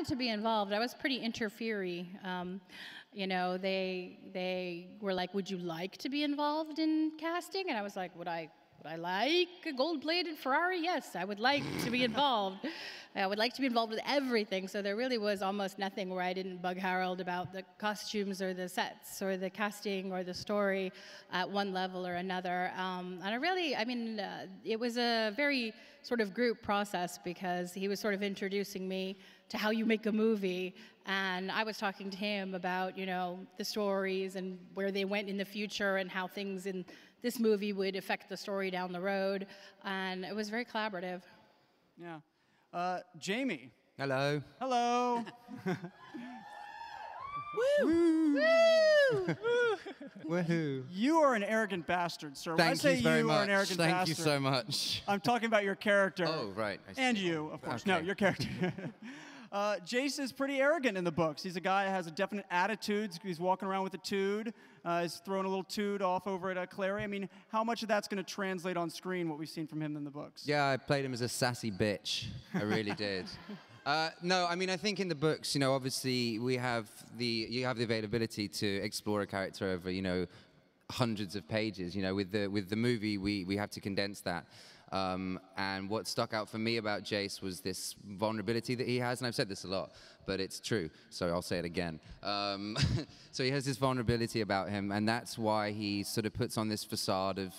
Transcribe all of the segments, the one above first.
To be involved, I was pretty interfery. You know, they were like, "Would you like to be involved in casting?" And I was like, "Would I like a gold-plated Ferrari? Yes, I would like to be involved. I would like to be involved with everything." So there really was almost nothing where I didn't bug Harold about the costumes or the sets or the casting or the story at one level or another. And I mean, it was a very sort of group process because he was sort of introducing me to how you make a movie, and I was talking to him about, you know, the stories and where they went in the future and how things in this movie would affect the story down the road, and it was very collaborative. Yeah. Jamie. Hello. Hello. Woo! Woo! Woohoo! You are an arrogant bastard, sir. When I Thank say you very you much. are an arrogant Thank bastard, you so much. I'm talking about your character. Oh, right. I see. And you, of course. Okay. No, your character. Jace is pretty arrogant in the books. He's a guy that has a definite attitude. He's walking around with a tude. He's throwing a little tude off over at Clary. I mean, how much of that's going to translate on screen, what we've seen from him in the books? Yeah, I played him as a sassy bitch. I really did. No, I mean, I think in the books, you know, obviously you have the availability to explore a character over, you know, hundreds of pages. You know, with the movie, we have to condense that. And what stuck out for me about Jace was this vulnerability that he has, and I've said this a lot, but it's true, so I'll say it again. So he has this vulnerability about him, and that's why he sort of puts on this facade of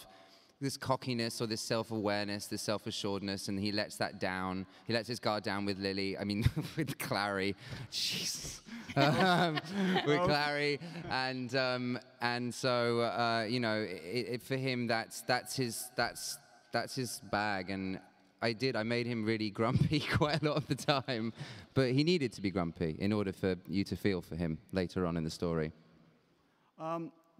this cockiness or this self-awareness, this self-assuredness, and he lets that down. He lets his guard down with Lily, I mean, with Clary. Jesus. With Clary, and so, you know, for him, that's his bag, and I made him really grumpy quite a lot of the time, but he needed to be grumpy in order for you to feel for him later on in the story.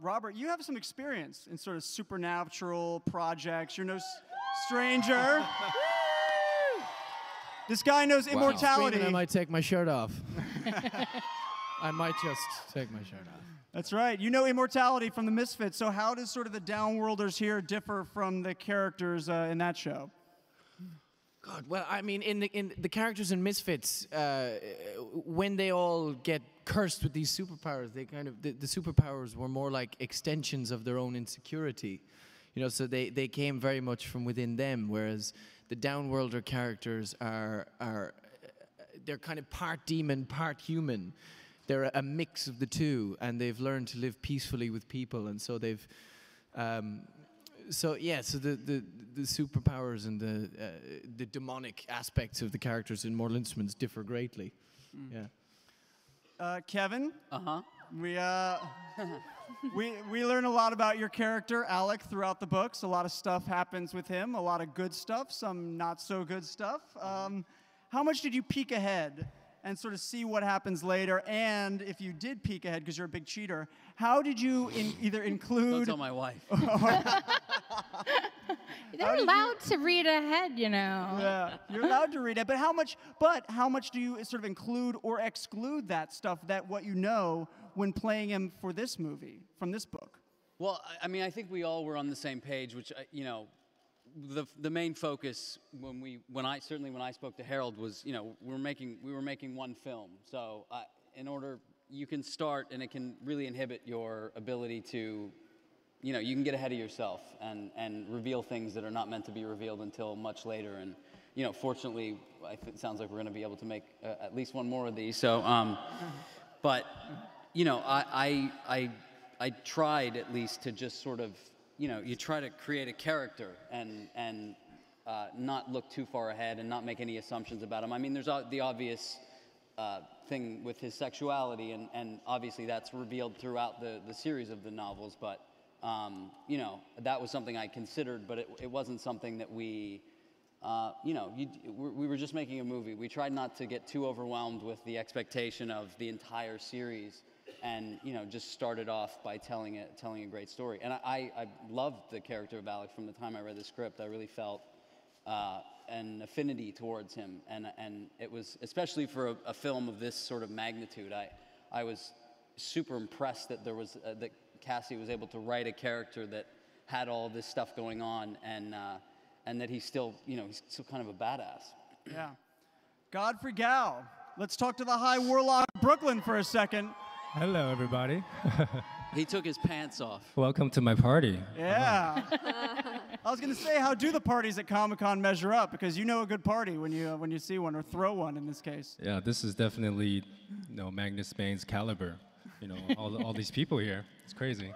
Robert, you have some experience in sort of supernatural projects. You're no stranger. This guy knows immortality. I might take my shirt off. I might just take my shirt off. That's right. You know immortality from the Misfits. So how does sort of the Downworlders here differ from the characters in that show? God, well, I mean, in the characters in Misfits, when they all get cursed with these superpowers, they kind of the superpowers were more like extensions of their own insecurity, you know. So they came very much from within them, whereas the Downworlder characters are they're kind of part demon, part human. They're a mix of the two, and they've learned to live peacefully with people, and so they've. So yeah, so the superpowers and the demonic aspects of the characters in Mortal Instruments differ greatly. Yeah. Kevin. Uh-huh. We learn a lot about your character, Alec, throughout the books. A lot of stuff happens with him. A lot of good stuff, some not so good stuff. How much did you peek ahead and sort of see what happens later? And if you did peek ahead, because you're a big cheater, how did you either include... Don't tell my wife. They're allowed to read ahead, you know. Yeah, you're allowed to read it. But how much do you sort of include or exclude that stuff, that what you know, when playing him for this movie, from this book? Well, I mean, I think we all were on the same page, which, you know, the main focus when I spoke to Harold was, you know, we were making one film. So in order, you can start, and it can really inhibit your ability to, you know, you can get ahead of yourself and reveal things that are not meant to be revealed until much later. And, you know, fortunately, it sounds like we're going to be able to make at least one more of these. So, but, you know, I tried at least to just sort of, you know, you try to create a character and not look too far ahead and not make any assumptions about him. I mean, there's the obvious thing with his sexuality, and obviously that's revealed throughout the series of the novels, but, you know, that was something I considered, but it wasn't something that we, you know, we were just making a movie. We tried not to get too overwhelmed with the expectation of the entire series, and, you know, just started off by telling a great story. And I loved the character of Alec from the time I read the script. I really felt an affinity towards him, and it was, especially for a film of this sort of magnitude, I was super impressed that that Cassie was able to write a character that had all this stuff going on, and that he's still, you know, he's still kind of a badass. Yeah. Godfrey Gao. Let's talk to the High Warlock Brooklyn for a second. Hello, everybody. He took his pants off. Welcome to my party. Yeah. I was going to say, how do the parties at Comic-Con measure up? Because you know a good party when you see one, or throw one in this case. Yeah, this is definitely, Magnus Bane's caliber. All these people here. It's crazy.